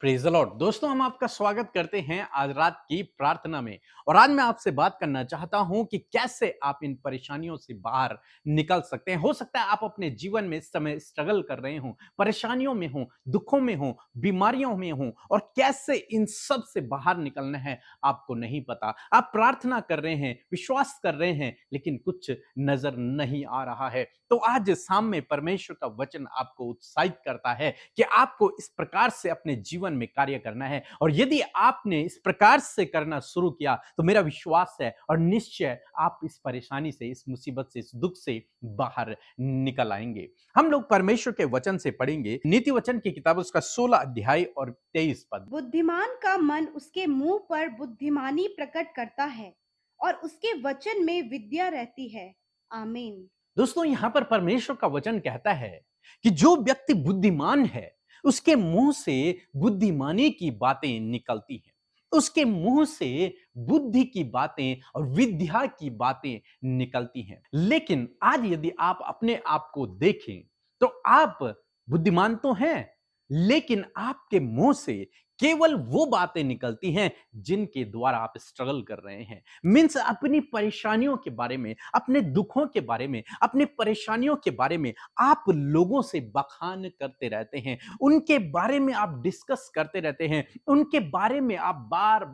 Praise the Lord. दोस्तों, हम आपका स्वागत करते हैं आज रात की प्रार्थना में। और आज मैं आपसे बात करना चाहता हूं कि कैसे आप इन परेशानियों से बाहर निकल सकते हैं। हो सकता है आप अपने जीवन में इस समय स्ट्रगल कर रहे हो, परेशानियों में हो, दुखों में हो, बीमारियों में हो, और कैसे इन सब से बाहर निकलना है आपको नहीं पता। आप प्रार्थना कर रहे हैं, विश्वास कर रहे हैं, लेकिन कुछ नजर नहीं आ रहा है। तो आज शाम में परमेश्वर का वचन आपको उत्साहित करता है कि आपको इस प्रकार से अपने जीवन में कार्य करना है। और यदि आपने इस प्रकार से करना शुरू किया तो मेरा विश्वास है और निश्चय आप इस परेशानी से, इस मुसीबत से, इस दुख से बाहर निकल आएंगे। हम लोग परमेश्वर के वचन से पढ़ेंगे नीति वचन की किताब उसका 16 अध्याय और 23 पद। बुद्धिमान का मन उसके मुंह पर बुद्धिमानी प्रकट करता है और उसके वचन में विद्या रहती है। आमीन। दोस्तों, यहां पर परमेश्वर का वचन कहता है कि जो व्यक्ति बुद्धिमान है उसके मुंह से बुद्धिमानी की बातें निकलती हैं। उसके मुंह से बुद्धि की बातें और विद्या की बातें निकलती हैं। लेकिन आज यदि आप अपने आप को देखें तो आप बुद्धिमान तो हैं, लेकिन आपके मुंह से केवल वो बातें निकलती हैं जिनके द्वारा आप स्ट्रगल कर रहे हैं। मीन्स अपनी परेशानियों के बारे में, अपने दुखों के बारे में, अपनी परेशानियों के बारे में आप लोगों से बखान करते रहते हैं। उनके बारे में आप डिस्कस करते रहते हैं। उनके बारे में आप बार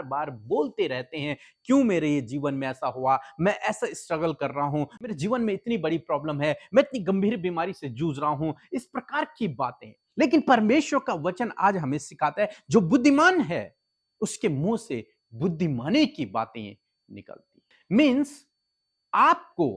बार बोलते रहते हैं। क्यों मेरे ये जीवन में ऐसा हुआ, मैं ऐसा स्ट्रगल कर रहा हूं, मेरे जीवन में इतनी बड़ी प्रॉब्लम है, मैं इतनी गंभीर बीमारी से जूझ रहा हूं, इस प्रकार की बातें। लेकिन परमेश्वर का वचन आज हमें सिखाता है जो बुद्धिमान है उसके मुंह से बुद्धिमानी की बातें निकलती। मीन्स आपको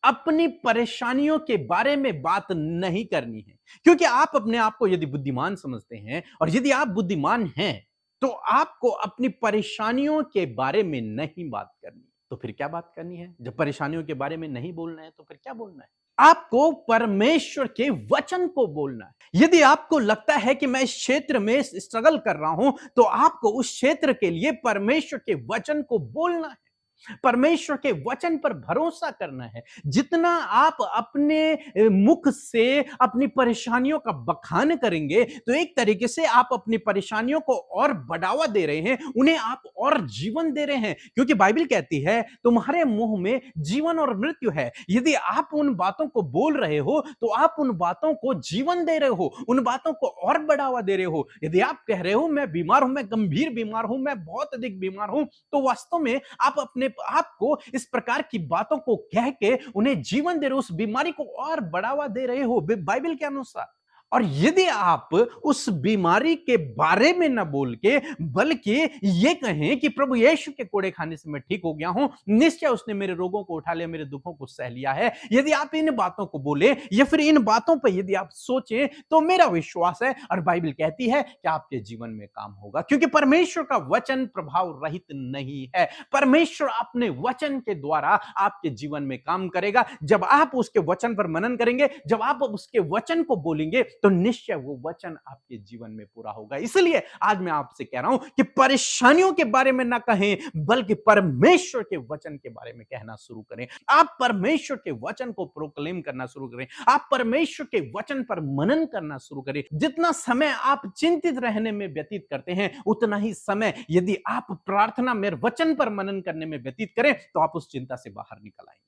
अपनी परेशानियों के बारे में बात नहीं करनी है, क्योंकि आप अपने आप को यदि बुद्धिमान समझते हैं और यदि आप बुद्धिमान हैं तो आपको अपनी परेशानियों के बारे में नहीं बात करनी। तो फिर क्या बात करनी है? जब परेशानियों के बारे में नहीं बोलना है तो फिर क्या बोलना है? आपको परमेश्वर के वचन को बोलना है। यदि आपको लगता है कि मैं इस क्षेत्र में स्ट्रगल कर रहा हूं तो आपको उस क्षेत्र के लिए परमेश्वर के वचन को बोलना है, परमेश्वर के वचन पर भरोसा करना है। जितना आप अपने मुख से अपनी परेशानियों का बखान करेंगे तो एक तरीके से आप अपनी परेशानियों को और बढ़ावा दे रहे हैं, उन्हें आप और जीवन दे रहे हैं। क्योंकि बाइबल कहती है तुम्हारे मुंह में जीवन और मृत्यु है। यदि आप उन बातों को बोल रहे हो तो आप उन बातों को जीवन दे रहे हो, उन बातों को और बढ़ावा दे रहे हो। यदि आप कह रहे हो मैं बीमार हूं, मैं गंभीर बीमार हूं, मैं बहुत अधिक बीमार हूं, तो वास्तव में आप अपने आपको इस प्रकार की बातों को कह के उन्हें जीवन दे रहे हो, उस बीमारी को और बढ़ावा दे रहे हो बाइबल के अनुसार। और यदि आप उस बीमारी के बारे में न बोल के बल्कि ये कहें कि प्रभु यीशु के कोड़े खाने से मैं ठीक हो गया हूं, निश्चय उसने मेरे रोगों को उठा लिया, मेरे दुखों को सह लिया है, यदि आप इन बातों को बोले या फिर इन बातों पर यदि आप सोचें तो मेरा विश्वास है और बाइबल कहती है कि आपके जीवन में काम होगा। क्योंकि परमेश्वर का वचन प्रभाव रहित नहीं है। परमेश्वर अपने वचन के द्वारा आपके जीवन में काम करेगा। जब आप उसके वचन पर मनन करेंगे, जब आप उसके वचन को बोलेंगे तो निश्चय वो वचन आपके जीवन में पूरा होगा। इसलिए आज मैं आपसे कह रहा हूं कि परेशानियों के बारे में ना कहें बल्कि परमेश्वर के वचन के बारे में कहना शुरू करें। आप परमेश्वर के वचन को प्रोक्लेम करना शुरू करें। आप परमेश्वर के वचन पर मनन करना शुरू करें। जितना समय आप चिंतित रहने में व्यतीत करते हैं उतना ही समय यदि आप प्रार्थना में वचन पर मनन करने में व्यतीत करें तो आप उस चिंता से बाहर निकल आएंगे।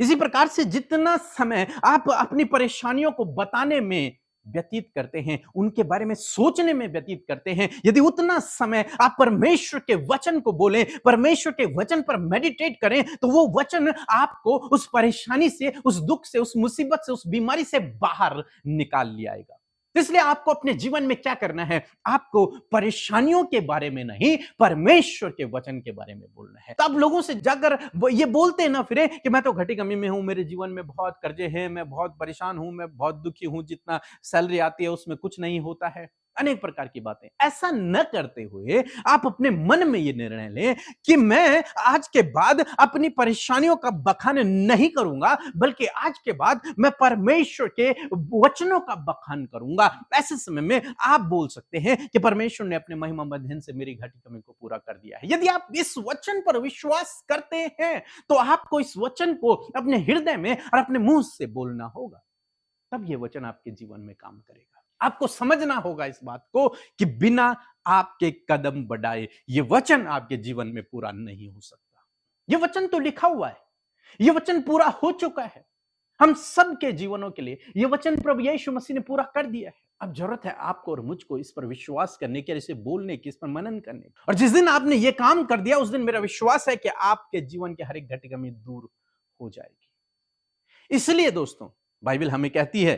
इसी प्रकार से जितना समय आप अपनी परेशानियों को बताने में व्यतीत करते हैं, उनके बारे में सोचने में व्यतीत करते हैं, यदि उतना समय आप परमेश्वर के वचन को बोलें, परमेश्वर के वचन पर मेडिटेट करें, तो वो वचन आपको उस परेशानी से, उस दुख से, उस मुसीबत से, उस बीमारी से बाहर निकाल ले आएगा। इसलिए आपको अपने जीवन में क्या करना है? आपको परेशानियों के बारे में नहीं, परमेश्वर के वचन के बारे में बोलना है। तब लोगों से जाकर वो ये बोलते ना फिरे कि मैं तो घटी कमी में हूं, मेरे जीवन में बहुत कर्जे हैं, मैं बहुत परेशान हूं, मैं बहुत दुखी हूं, जितना सैलरी आती है उसमें कुछ नहीं होता है। अनेक प्रकार की बातें ऐसा न करते हुए आप अपने मन में यह निर्णय लें कि मैं आज के बाद अपनी परेशानियों का बखान नहीं करूंगा, बल्कि आज के बाद मैं परमेश्वर के वचनों का बखान करूंगा। ऐसे समय में आप बोल सकते हैं कि परमेश्वर ने अपने महिमा मध्यन से मेरी घटी कमी को पूरा कर दिया है। यदि आप इस वचन पर विश्वास करते हैं तो आपको इस वचन को अपने हृदय में और अपने मुंह से बोलना होगा, तब यह वचन आपके जीवन में काम करेगा। आपको समझना होगा इस बात को कि बिना आपके कदम बढ़ाए ये वचन आपके जीवन में पूरा नहीं हो सकता। ये वचन तो लिखा हुआ है, ये वचन पूरा हो चुका है। हम सबके जीवनों के लिए ये वचन प्रभु यीशु मसीह ने पूरा कर दिया है। अब जरूरत है आपको और मुझको इस पर विश्वास करने की, इसे बोलने की, इस पर मनन करने की। और जिस दिन आपने ये काम कर दिया, उस दिन मेरा विश्वास है कि आपके जीवन के हर एक घटी कमी दूर हो जाएगी। इसलिए दोस्तों, बाइबल हमें कहती है,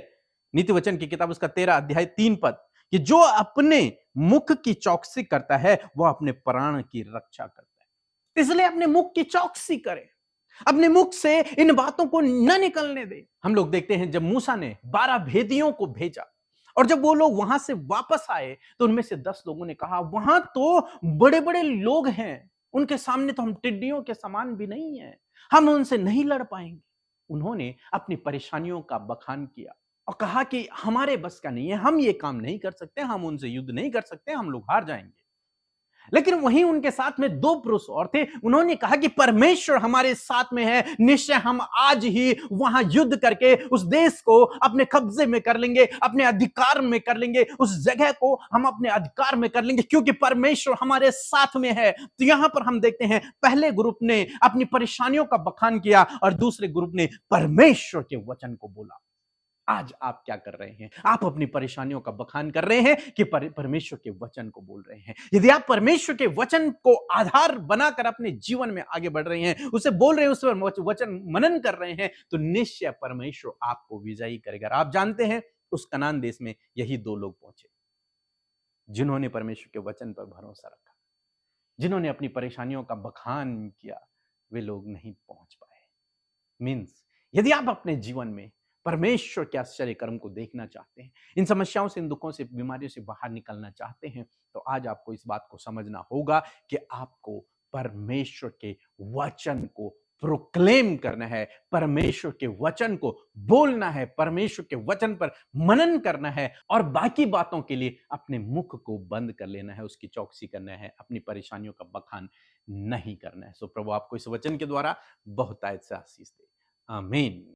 नीति वचन की किताब उसका 13 अध्याय 3 पद, कि जो अपने मुख की चौकसी करता है वह अपने प्राण की रक्षा करता है। इसलिए अपने मुख की चौकसी करें, अपने मुख से इन बातों को न निकलने दे। हम लोग देखते हैं जब मूसा ने 12 भेदियों को भेजा और जब वो लोग वहां से वापस आए तो उनमें से 10 लोगों ने कहा, वहां तो बड़े बड़े लोग हैं, उनके सामने तो हम टिड्डियों के समान भी नहीं है, हम उनसे नहीं लड़ पाएंगे। उन्होंने अपनी परेशानियों का बखान किया और कहा कि हमारे बस का नहीं है, हम ये काम नहीं कर सकते, हम उनसे युद्ध नहीं कर सकते, हम लोग हार जाएंगे। लेकिन वहीं उनके साथ में 2 पुरुष और थे, उन्होंने कहा कि परमेश्वर हमारे साथ में है, निश्चय हम आज ही वहां युद्ध करके उस देश को अपने कब्जे में कर लेंगे, अपने अधिकार में कर लेंगे, उस जगह को हम अपने अधिकार में कर लेंगे, क्योंकि परमेश्वर हमारे साथ में है। तो यहां पर हम देखते हैं पहले ग्रुप ने अपनी परेशानियों का बखान किया और दूसरे ग्रुप ने परमेश्वर के वचन को बोला। आज आप क्या कर रहे हैं? आप अपनी परेशानियों का बखान कर रहे हैं कि परमेश्वर के वचन को बोल रहे हैं? यदि आप परमेश्वर के वचन को आधार बनाकर अपने जीवन में आगे बढ़ रहे हैं, उसे बोल रहे हैं, उस पर वचन मनन कर रहे हैं, तो निश्चय परमेश्वर आपको विजयी करेगा। आप जानते हैं उस कनान देश में यही 2 लोग पहुंचे जिन्होंने परमेश्वर के वचन पर भरोसा रखा, जिन्होंने अपनी परेशानियों का बखान किया, वे लोग नहीं पहुंच पाए। मीन्स यदि आप अपने जीवन में परमेश्वर के आश्चर्य कर्म को देखना चाहते हैं, इन समस्याओं से, इन दुखों से, बीमारियों से बाहर निकलना चाहते हैं, तो आज आपको इस बात को समझना होगा कि आपको परमेश्वर के वचन को प्रोक्लेम करना है, परमेश्वर के वचन को बोलना है, परमेश्वर के वचन पर मनन करना है और बाकी बातों के लिए अपने मुख को बंद कर लेना है, उसकी चौकसी करना है, अपनी परेशानियों का बखान नहीं करना है। सो प्रभु आपको इस वचन के द्वारा बहुतायत से आशीष दे। आमीन।